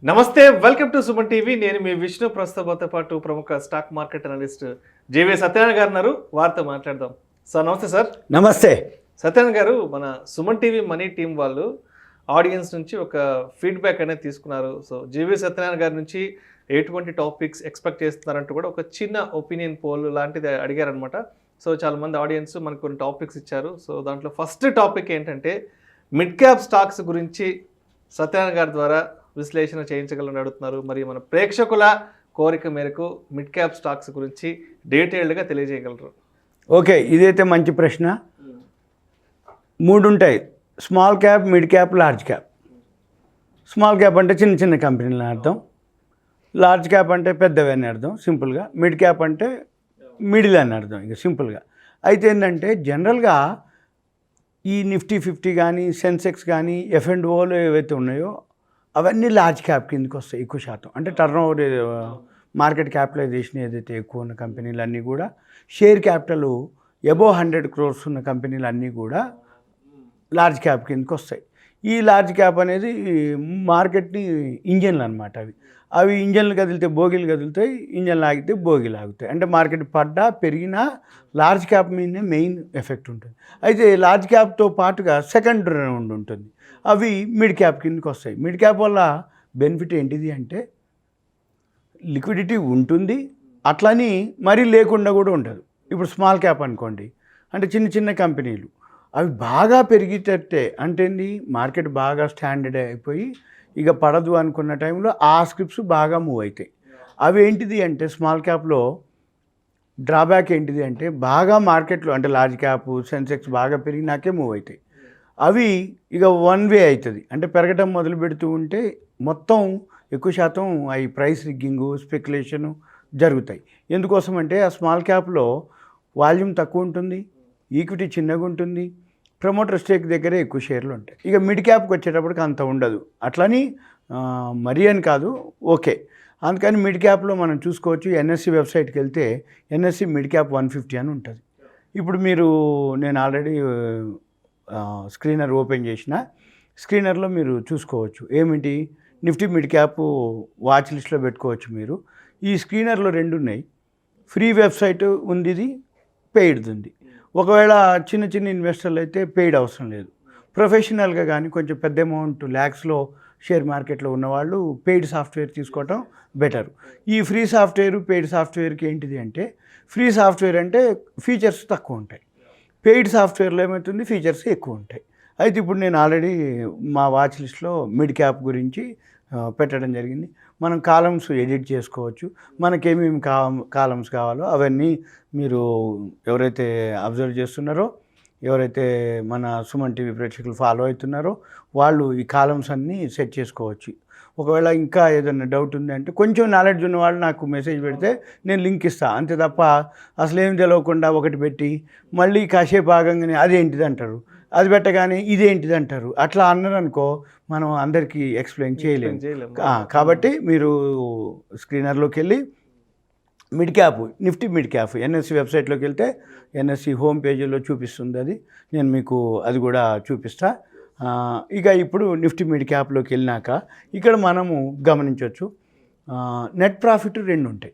నమస్తే, welcome to Suman TV. నేను మీ విష్ణు. ప్రస్తుతంతో పాటు ప్రముఖ స్టాక్ మార్కెట్ అనలిస్ట్ GVSatyanarayana గారు ఉన్నారు. వారితో మాట్లాడదాం. సార్ నమస్తే. సార్ నమస్తే. సత్యనారాయణ గారు, మన సుమన్ టీవీ మనీ టీం వాళ్ళు ఆడియన్స్ నుంచి ఒక ఫీడ్బ్యాక్ అనేది తీసుకున్నారు. సో GVSatyanarayana గారి నుంచి ఎటువంటి టాపిక్స్ ఎక్స్పెక్ట్ చేస్తున్నారంటూ కూడా ఒక చిన్న ఒపీనియన్ పోల్ లాంటిది అడిగారనమాట. సో చాలామంది ఆడియన్స్ మనకు కొన్ని టాపిక్స్ ఇచ్చారు. సో దాంట్లో ఫస్ట్ టాపిక్ ఏంటంటే మిడ్ క్యాప్ స్టాక్స్ గురించి సత్యనారాయణ గారి ద్వారా విశ్లేషణ చేయించగలని అడుగుతున్నారు. మరి మన ప్రేక్షకుల కోరిక మేరకు మిడ్ క్యాప్ స్టాక్స్ గురించి డీటెయిల్డ్గా తెలియజేయగలరు? ఓకే, ఇదైతే మంచి ప్రశ్న. 3 ఉంటాయి: small cap, mid cap, large cap. Small cap అంటే చిన్న చిన్న కంపెనీలు అని అర్థం. లార్జ్ క్యాప్ అంటే పెద్దవి అని అర్థం సింపుల్గా. మిడ్ క్యాప్ అంటే మిడిల్ అని అర్థం ఇక సింపుల్గా. అయితే ఏంటంటే జనరల్గా ఈ నిఫ్టీ 50 కానీ, సెన్సెక్స్ కానీ, F&Oలు ఏవైతే ఉన్నాయో అవన్నీ లార్జ్ క్యాప్ కిందకి వస్తాయి ఎక్కువ శాతం. అంటే టర్న్ ఓవర్ మార్కెట్ క్యాపిటలైజేషన్ ఏదైతే ఎక్కువ ఉన్న కంపెనీలు అన్నీ కూడా, షేర్ క్యాపిటల్ అబోవ్ 100 crores ఉన్న కంపెనీలు అన్నీ కూడా లార్జ్ క్యాప్ కిందకి వస్తాయి. ఈ లార్జ్ క్యాప్ అనేది మార్కెట్ని ఇంజన్లు అనమాట. అవి ఇంజన్లు కదిలితే బోగీలు కదులుతాయి, ఇంజన్లు ఆగితే బోగీలు ఆగుతాయి. అంటే మార్కెట్ పడ్డా పెరిగినా లార్జ్ క్యాప్ మీదనే మెయిన్ ఎఫెక్ట్ ఉంటుంది. అయితే లార్జ్ క్యాప్తో పాటుగా సెకండ్ రౌండ్ ఉంటుంది, అవి మిడ్ క్యాప్ కిందకి వస్తాయి. మిడ్ క్యాప్ వల్ల బెనిఫిట్ ఏంటిది అంటే లిక్విడిటీ ఉంటుంది, అట్లని మరీ లేకుండా కూడా ఉండదు. ఇప్పుడు స్మాల్ క్యాప్ అనుకోండి, అంటే చిన్న చిన్న కంపెనీలు అవి బాగా పెరిగేటట్టే. అంటే మార్కెట్ బాగా స్టాండర్డ్ అయిపోయి ఇక పడదు అనుకున్న టైంలో ఆ స్క్రిప్ట్స్ బాగా మూవ్ అవుతాయి. అవి ఏంటిది అంటే స్మాల్ క్యాప్లో డ్రాబ్యాక్ ఏంటిది అంటే బాగా మార్కెట్లో అంటే లార్జ్ క్యాప్, సెన్సెక్స్ బాగా పెరిగినాకే మూవ్ అవుతాయి. అవి ఇక వన్ వే అవుతుంది. అంటే పెరగటం మొదలు పెడుతూ ఉంటే మొత్తం ఎక్కువ శాతం అవి ప్రైస్ రిగ్గింగు, స్పెక్యులేషను జరుగుతాయి. ఎందుకోసం అంటే ఆ స్మాల్ క్యాప్లో వాల్యూమ్ తక్కువ ఉంటుంది, ఈక్విటీ చిన్నగా ఉంటుంది, ప్రమోటర్ స్టేక్ దగ్గరే ఎక్కువ షేర్లు ఉంటాయి. ఇక మిడ్ క్యాప్కి వచ్చేటప్పటికి అంత ఉండదు. అట్లని మరీ అని కాదు, ఓకే. అందుకని మిడ్ క్యాప్లో మనం చూసుకోవచ్చు. NSE వెబ్సైట్కి వెళ్తే NSE మిడ్ క్యాప్ 150 అని ఉంటుంది. ఇప్పుడు నేను ఆల్రెడీ స్క్రీనర్ ఓపెన్ చేసిన, స్క్రీనర్లో మీరు చూసుకోవచ్చు ఏమిటి నిఫ్టీ మిడ్ క్యాప్ వాచ్ లిస్ట్లో పెట్టుకోవచ్చు మీరు. ఈ స్క్రీనర్లో 2 ఉన్నాయి. ఫ్రీ వెబ్సైట్ ఉంది, ఇది పెయిడ్ది ఉంది. ఒకవేళ చిన్న చిన్న ఇన్వెస్టర్లు అయితే పెయిడ్ అవసరం లేదు. ప్రొఫెషనల్గా కానీ కొంచెం పెద్ద అమౌంట్ ల్యాక్స్లో షేర్ మార్కెట్లో ఉన్నవాళ్ళు పెయిడ్ సాఫ్ట్వేర్ తీసుకోవటం బెటర్. ఈ ఫ్రీ సాఫ్ట్వేర్, పెయిడ్ సాఫ్ట్వేర్కి ఏంటిది అంటే, ఫ్రీ సాఫ్ట్వేర్ అంటే ఫీచర్స్ తక్కువ ఉంటాయి, పెయిడ్ సాఫ్ట్వేర్లో ఏమవుతుంది ఫీచర్స్ ఎక్కువ ఉంటాయి. అయితే ఇప్పుడు నేను ఆల్రెడీ మా వాచ్ లిస్ట్లో మిడ్ క్యాప్ గురించి పెట్టడం జరిగింది. మనం కాలమ్స్ ఎడిట్ చేసుకోవచ్చు. మనకేమేమి కాలమ్స్ కావాలో అవన్నీ మీరు ఎవరైతే అబ్జర్వ్ చేస్తున్నారో, ఎవరైతే మన సుమన్ టీవీ ప్రేక్షకులు ఫాలో అవుతున్నారో వాళ్ళు ఈ కాలమ్స్ అన్నీ సెట్ చేసుకోవచ్చు. ఒకవేళ ఇంకా ఏదైనా డౌట్ ఉంది అంటే కొంచెం నాలెడ్జ్ ఉన్న వాళ్ళు నాకు మెసేజ్ పెడితే నేను లింక్ ఇస్తాను. అంతే తప్ప అసలు ఏం తెలియకుండా ఒకటి పెట్టి మళ్ళీ కాసేపు ఆగంగానే అదేంటిది అంటారు, అది పెట్టగానే ఇదేంటిది అంటారు. అట్లా అన్నారనుకో మనం అందరికీ ఎక్స్ప్లెయిన్ చేయలేము. కాబట్టి మీరు స్క్రీనర్లోకి వెళ్ళి mid cap, Nifty mid cap NSE వెబ్సైట్లోకి వెళ్తే NSE హోమ్ పేజీలో చూపిస్తుంది. అది నేను మీకు అది కూడా చూపిస్తా. ఇక ఇప్పుడు నిఫ్టీ మిడ్ క్యాప్లోకి వెళ్ళినాక ఇక్కడ మనము గమనించవచ్చు నెట్ ప్రాఫిట్ 2 ఉంటాయి,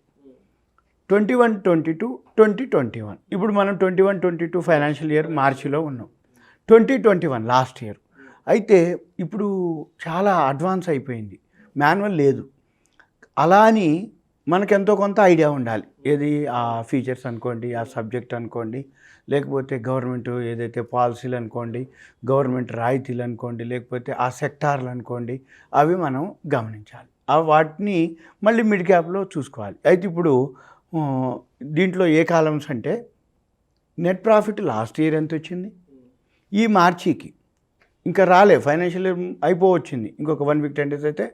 21-22, 20-21. ఇప్పుడు మనం 21-22 ఫైనాన్షియల్ ఇయర్ మార్చిలో ఉన్నాం. 2021 లాస్ట్ ఇయర్. అయితే ఇప్పుడు చాలా అడ్వాన్స్ అయిపోయింది, మాన్యువల్ లేదు. అలా అని మనకెంతో కొంత ఐడియా ఉండాలి. ఏది ఆ ఫీచర్స్ అనుకోండి, ఆ సబ్జెక్ట్ అనుకోండి, లేకపోతే గవర్నమెంట్ ఏదైతే పాలసీలు అనుకోండి, గవర్నమెంట్ రాయితీలు అనుకోండి, లేకపోతే ఆ సెక్టార్లు అనుకోండి, అవి మనం గమనించాలి. వాటిని మళ్ళీ మిడ్ క్యాప్లో చూసుకోవాలి. అయితే ఇప్పుడు దీంట్లో ఏ కాలమ్స్ అంటే నెట్ ప్రాఫిట్ లాస్ట్ ఇయర్ ఎంత వచ్చింది, ఈ మార్చికి ఇంకా రాలే, ఫైనాన్షియల్ ఇయర్ అయిపోవచ్చింది, ఇంకొక 1 week 10 days అయితే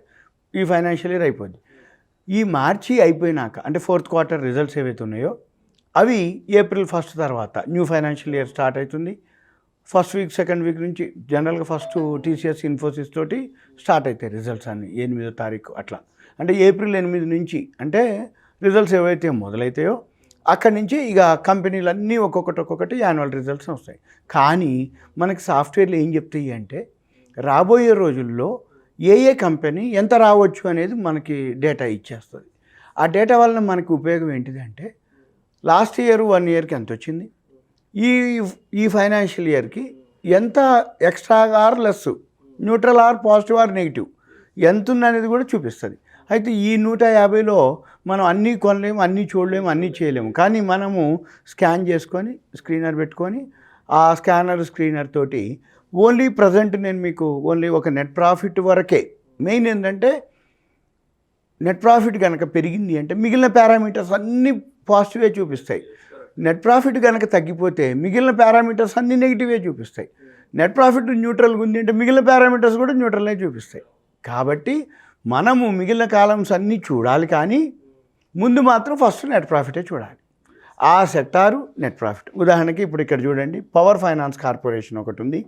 ఈ ఫైనాన్షియల్ ఇయర్ అయిపోద్ది. ఈ మార్చి అయిపోయినాక అంటే 4th quarter రిజల్ట్స్ ఏవైతే ఉన్నాయో అవి April 1st తర్వాత న్యూ ఫైనాన్షియల్ ఇయర్ స్టార్ట్ అవుతుంది. 1st week 2nd week నుంచి జనరల్గా ఫస్ట్ TCS ఇన్ఫోసిస్ తోటి స్టార్ట్ అవుతాయి రిజల్ట్స్ అన్ని 8వ తారీఖు అట్లా. అంటే April 8 నుంచి అంటే రిజల్ట్స్ ఏవైతే మొదలైతాయో అక్కడి నుంచి ఇక కంపెనీలన్నీ ఒక్కొక్కటి యాన్యువల్ రిజల్ట్స్ వస్తాయి. కానీ మనకి సాఫ్ట్వేర్లు ఏం చెప్తాయి అంటే రాబోయే రోజుల్లో ఏ కంపెనీ ఎంత రావచ్చు అనేది మనకి డేటా ఇచ్చేస్తుంది. ఆ డేటా వలన మనకి ఉపయోగం ఏంటిదంటే లాస్ట్ ఇయర్ 1 ఇయర్కి ఎంత వచ్చింది, ఈ ఫైనాన్షియల్ ఇయర్కి ఎంత extra or less, neutral or positive or negative ఎంత ఉందనేది కూడా చూపిస్తుంది. అయితే ఈ 150లో మనం అన్నీ కొనలేము, అన్నీ చూడలేము, అన్నీ చేయలేము. కానీ మనము స్కాన్ చేసుకొని స్క్రీనర్ పెట్టుకొని ఆ స్క్రీనర్ తోటి ఓన్లీ ప్రజెంట్ నేను మీకు ఓన్లీ ఒక నెట్ ప్రాఫిట్ వరకే, మెయిన్ ఏంటంటే నెట్ ప్రాఫిట్ కనుక పెరిగింది అంటే మిగిలిన పారామీటర్స్ అన్నీ పాజిటివే చూపిస్తాయి. నెట్ ప్రాఫిట్ కనుక తగ్గిపోతే మిగిలిన పారామీటర్స్ అన్నీ నెగిటివే చూపిస్తాయి. నెట్ ప్రాఫిట్ న్యూట్రల్గా ఉంది అంటే మిగిలిన పారామీటర్స్ కూడా న్యూట్రల్నే చూపిస్తాయి. కాబట్టి మనము మిగిలిన కాలమ్స్ అన్నీ చూడాలి, కానీ ముందు మాత్రం ఫస్ట్ నెట్ ప్రాఫిటే చూడాలి. ఆ సెక్టారు నెట్ ప్రాఫిట్. ఉదాహరణకి ఇప్పుడు ఇక్కడ చూడండి, పవర్ ఫైనాన్స్ కార్పొరేషన్ ఒకటి ఉంది.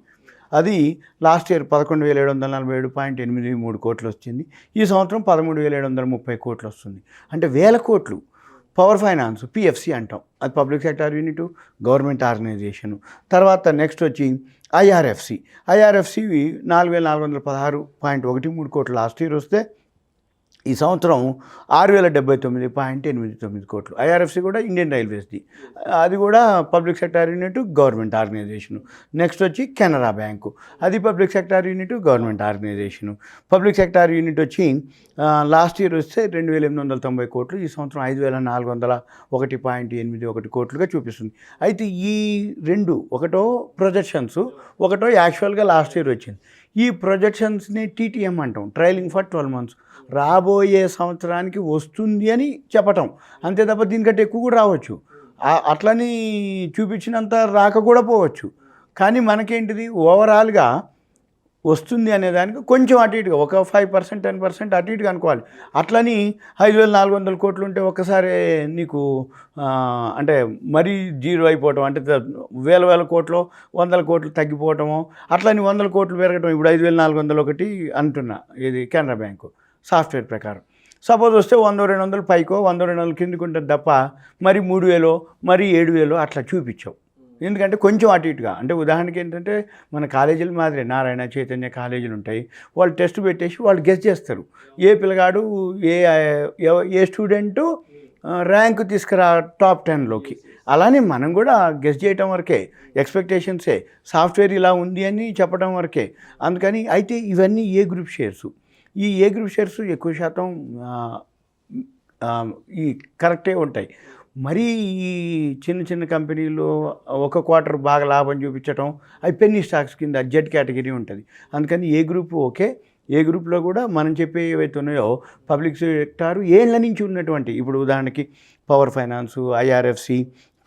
అది లాస్ట్ ఇయర్ 11,747.83 కోట్లు వచ్చింది. ఈ సంవత్సరం 13,730 కోట్లు వస్తుంది. అంటే 1000 కోట్లు. పవర్ ఫైనాన్స్ పిఎఫ్సి అంటాం, అది public sector unit, government organisation. తర్వాత నెక్స్ట్ వచ్చి ఐఆర్ఎఫ్సి 4,416.13 కోట్లు లాస్ట్ ఇయర్ వస్తే ఈ సంవత్సరం 6,079.89 కోట్లు. ఐఆర్ఎఫ్సి కూడా ఇండియన్ రైల్వేస్ది, అది కూడా public sector unit, government organisation. Next వచ్చి కెనరా బ్యాంకు, అది public sector unit, government organisation. Public sector unit వచ్చి లాస్ట్ ఇయర్ వస్తే 2,890 కోట్లు, ఈ సంవత్సరం 5,401.81 కోట్లుగా చూపిస్తుంది. అయితే ఈ రెండు, ఒకటో ప్రొజెక్షన్స్, ఒకటో యాక్చువల్గా లాస్ట్ ఇయర్ వచ్చింది. ఈ ప్రొజెక్షన్స్ని టీటీఎం అంటాం, ట్రైలింగ్ ఫర్ 12 months, రాబోయే సంవత్సరానికి వస్తుంది అని చెప్పటం, అంతే తప్ప దీనికంటే ఎక్కువ కూడా రావచ్చు. అట్లని చూపించినంత రాక కూడా పోవచ్చు. కానీ మనకేంటిది ఓవరాల్గా వస్తుంది అనేదానికి కొంచెం అటు ఇటుగా ఒక 5% 10% అటు ఇటుగా అనుకోవాలి. అట్లని 5,400 కోట్లు ఉంటే ఒక్కసారి నీకు అంటే మరీ జీరో అయిపోవటం, అంటే వేల కోట్లు 100 కోట్లు తగ్గిపోవటము, అట్లని 100 కోట్లు పెరగటం. ఇప్పుడు 5,400 ఒకటి అంటున్నా, ఇది కెనరా బ్యాంకు సాఫ్ట్వేర్ ప్రకారం. సపోజ్ వస్తే 100-200 పైకో 100-200 కిందకు ఉంటుంది తప్ప మరి 3,000 మరి 7,000 అట్లా చూపించావు. ఎందుకంటే కొంచెం అటు ఇటుగా, అంటే ఉదాహరణకి ఏంటంటే మన కాలేజీల మాదిరి నారాయణ చైతన్య కాలేజీలు ఉంటాయి, వాళ్ళు టెస్ట్ పెట్టేసి వాళ్ళు గెస్ చేస్తారు ఏ పిల్లగాడు ఏ స్టూడెంటు ర్యాంకు తీసుకురా టాప్ 10లోకి. అలానే మనం కూడా గెస్ చేయటం వరకే, ఎక్స్పెక్టేషన్సే, సాఫ్ట్వేర్ ఇలా ఉంది అని చెప్పడం వరకే. అందుకని అయితే ఇవన్నీ ఏ గ్రూప్ షేర్స్, ఈ ఏ గ్రూప్ షేర్స్ ఎక్కువ శాతం ఈ కరెక్టే ఉంటాయి. మరీ ఈ చిన్న కంపెనీలు ఒక క్వార్టర్ బాగా లాభం చూపించడం, అవి పెన్నీ స్టాక్స్ కింద జెడ్ కేటగిరీ ఉంటుంది. అందుకని ఏ గ్రూప్ ఓకే, ఏ గ్రూప్లో కూడా మనం చెప్పే ఏవైతే ఉన్నాయో పబ్లిక్ సెక్టారు ఏళ్ల నుంచి ఉన్నటువంటి, ఇప్పుడు ఉదాహరణకి power finance, IRFC,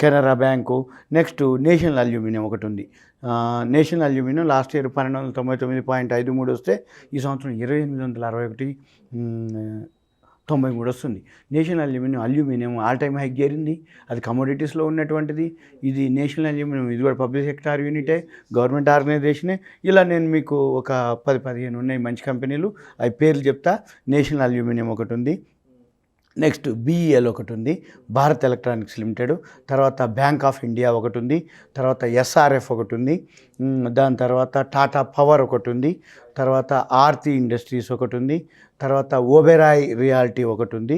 Canara bank, next national aluminium ఒకటి ఉంది. నేషనల్ అల్యూమినియం లాస్ట్ ఇయర్ 1,299.53 వస్తే ఈ సంవత్సరం 2,861.93 వస్తుంది. National aluminium all time hike చేరింది, అది కమోడిటీస్లో ఉన్నటువంటిది. ఇది నేషనల్ అల్యూమినియం, ఇది కూడా పబ్లిక్ సెక్టార్ యూనిటే, గవర్నమెంట్ ఆర్గనైజేషనే. ఇలా నేను మీకు ఒక 10-15 ఉన్నాయి మంచి కంపెనీలు, అవి పేర్లు చెప్తా. నేషనల్ అల్యూమినియం ఒకటి ఉంది, నెక్స్ట్ బీఈఎల్ ఒకటి ఉంది, భారత్ ఎలక్ట్రానిక్స్ లిమిటెడ్, తర్వాత బ్యాంక్ ఆఫ్ ఇండియా ఒకటి ఉంది, తర్వాత ఎస్ఆర్ఎఫ్ ఒకటి ఉంది, దాని తర్వాత టాటా పవర్ ఒకటి ఉంది, తర్వాత ఆర్తి ఇండస్ట్రీస్ ఒకటి ఉంది, తర్వాత ఓబెరాయ్ రియాలిటీ ఒకటి ఉంది,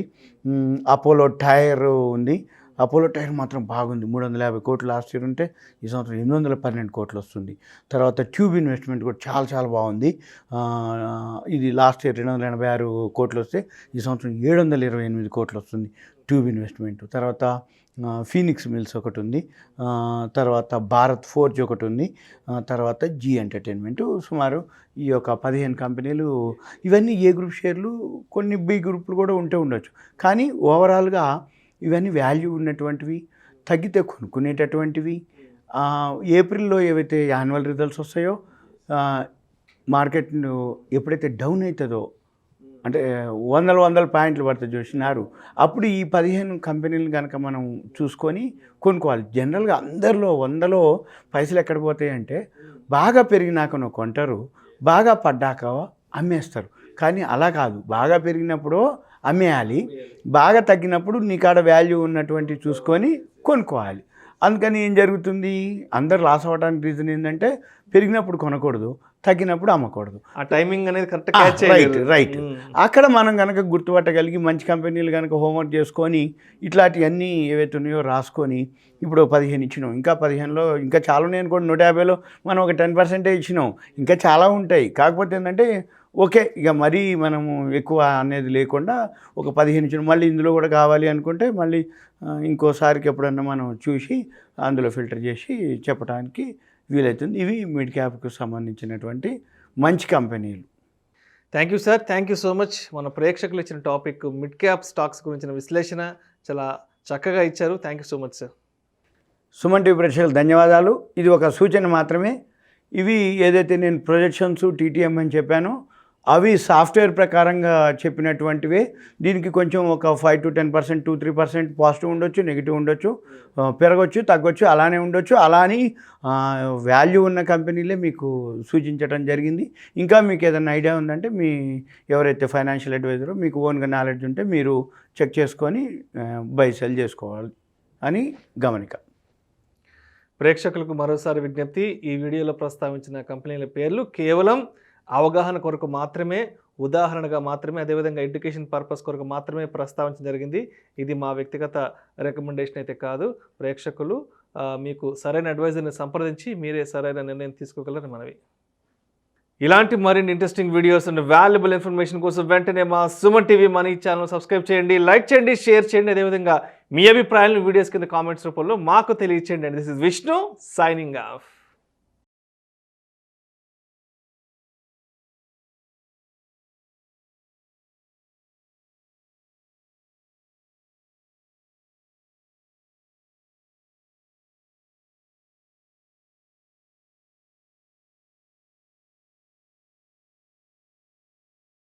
అపోలో టైర్ ఉంది. అపోలో టైర్ మాత్రం బాగుంది, 350 కోట్లు లాస్ట్ ఇయర్ ఉంటే ఈ సంవత్సరం 812 కోట్లు వస్తుంది. తర్వాత ట్యూబ్ ఇన్వెస్ట్మెంట్ కూడా చాలా బాగుంది, ఇది లాస్ట్ ఇయర్ 286 కోట్లు వస్తే ఈ సంవత్సరం 728 కోట్లు వస్తుంది ట్యూబ్ ఇన్వెస్ట్మెంట్. తర్వాత ఫీనిక్స్ మిల్స్ ఒకటి ఉంది, తర్వాత భారత్ ఫోర్జ్ ఒకటి ఉంది, తర్వాత జీ ఎంటర్టైన్మెంట్. సుమారు ఈ యొక్క 15 కంపెనీలు. ఇవన్నీ ఏ గ్రూప్ షేర్లు, కొన్ని బి గ్రూపులు కూడా ఉండొచ్చు. కానీ ఓవరాల్గా ఇవన్నీ వాల్యూ ఉన్నటువంటివి, తగ్గితే కొనుక్కునేటటువంటివి. ఏప్రిల్లో ఏవైతే యాన్యువల్ రిజల్ట్స్ వస్తాయో, మార్కెట్ ఎప్పుడైతే డౌన్ అవుతుందో, అంటే 100 పాయింట్లు పడుతుంది చూసినారు, అప్పుడు ఈ 15 కంపెనీలు కనుక మనం చూసుకొని కొనుక్కోవాలి. జనరల్గా అందరిలో 100లో పైసలు ఎక్కడ పోతాయంటే బాగా పెరిగినాక కొంటారు, బాగా పడ్డాక అమ్మేస్తారు. కానీ అలా కాదు, బాగా పెరిగినప్పుడు అమ్మేయాలి, బాగా తగ్గినప్పుడు నీ కాడ వాల్యూ ఉన్నటువంటి చూసుకొని కొనుక్కోవాలి. అందుకని ఏం జరుగుతుంది, అందరు లాస్ అవ్వడానికి రీజన్ ఏంటంటే పెరిగినప్పుడు కొనకూడదు, తగ్గినప్పుడు అమ్మకూడదు. ఆ టైమింగ్ అనేది కరెక్ట్ క్యాచ్ రైట్. అక్కడ మనం కనుక గుర్తుపట్టగలిగి మంచి కంపెనీలు కనుక హోంవర్క్ చేసుకొని ఇట్లాంటివన్నీ ఏవైతే ఉన్నాయో రాసుకొని, ఇప్పుడు 15 ఇచ్చినాం, ఇంకా 15లో ఇంకా చాలా ఉన్నాయి అనుకోండి, 150లో మనం ఒక 10% ఇచ్చినాం, ఇంకా చాలా ఉంటాయి. కాకపోతే ఏంటంటే ఓకే, ఇక మరీ మనము ఎక్కువ అనేది లేకుండా ఒక 15 ఇచ్చినాం, మళ్ళీ ఇందులో కూడా కావాలి అనుకుంటే మళ్ళీ ఇంకోసారికి ఎప్పుడన్నా మనం చూసి అందులో ఫిల్టర్ చేసి చెప్పడానికి వీలవుతుంది. ఇవి మిడ్ క్యాప్కు సంబంధించినటువంటి మంచి కంపెనీలు. Thank you sir, thank you so much. మన ప్రేక్షకులు ఇచ్చిన టాపిక్ మిడ్ క్యాప్ స్టాక్స్ గురించిన విశ్లేషణ చాలా చక్కగా ఇచ్చారు. Thank you so much sir. Suman TV ప్రేక్షకులు ధన్యవాదాలు. ఇది ఒక సూచన మాత్రమే. ఇవి ఏదైతే నేను ప్రొజెక్షన్స్ టీటీఎం అని చెప్పానో అవి సాఫ్ట్వేర్ ప్రకారంగా చెప్పినటువంటివే. దీనికి కొంచెం ఒక 5 to 10%, 2-3% పాజిటివ్ ఉండొచ్చు, నెగిటివ్ ఉండొచ్చు, పెరగచ్చు, తగ్గొచ్చు, అలానే ఉండొచ్చు. అలా అని వాల్యూ ఉన్న కంపెనీలే మీకు సూచించడం జరిగింది. ఇంకా మీకు ఏదైనా ఐడియా ఉందంటే మీ ఎవరైతే ఫైనాన్షియల్ అడ్వైజరో మీకు ఓన్గా నాలెడ్జ్ ఉంటే మీరు చెక్ చేసుకొని బై సెల్ చేసుకోవాలి అని గమనిక. ప్రేక్షకులకు మరోసారి విజ్ఞప్తి, ఈ వీడియోలో ప్రస్తావించిన కంపెనీల పేర్లు కేవలం అవగాహన కొరకు మాత్రమే, ఉదాహరణగా మాత్రమే, అదేవిధంగా ఎడ్యుకేషన్ పర్పస్ కొరకు మాత్రమే ప్రస్తావించడం జరిగింది. ఇది మా వ్యక్తిగత రికమెండేషన్ అయితే కాదు. ప్రేక్షకులు మీకు సరైన అడ్వైజర్ని సంప్రదించి మీరే సరైన నిర్ణయం తీసుకోగలరని మనవి. ఇలాంటి మరిన్ని interesting videos and valuable information కోసం వెంటనే మా Suman TV money channel subscribe చేయండి, లైక్ చేయండి, షేర్ చేయండి. అదేవిధంగా మీ అభిప్రాయాలను వీడియోస్ కింద కామెంట్స్ రూపంలో మాకు తెలియచేయండి. This is Vishnu signing off.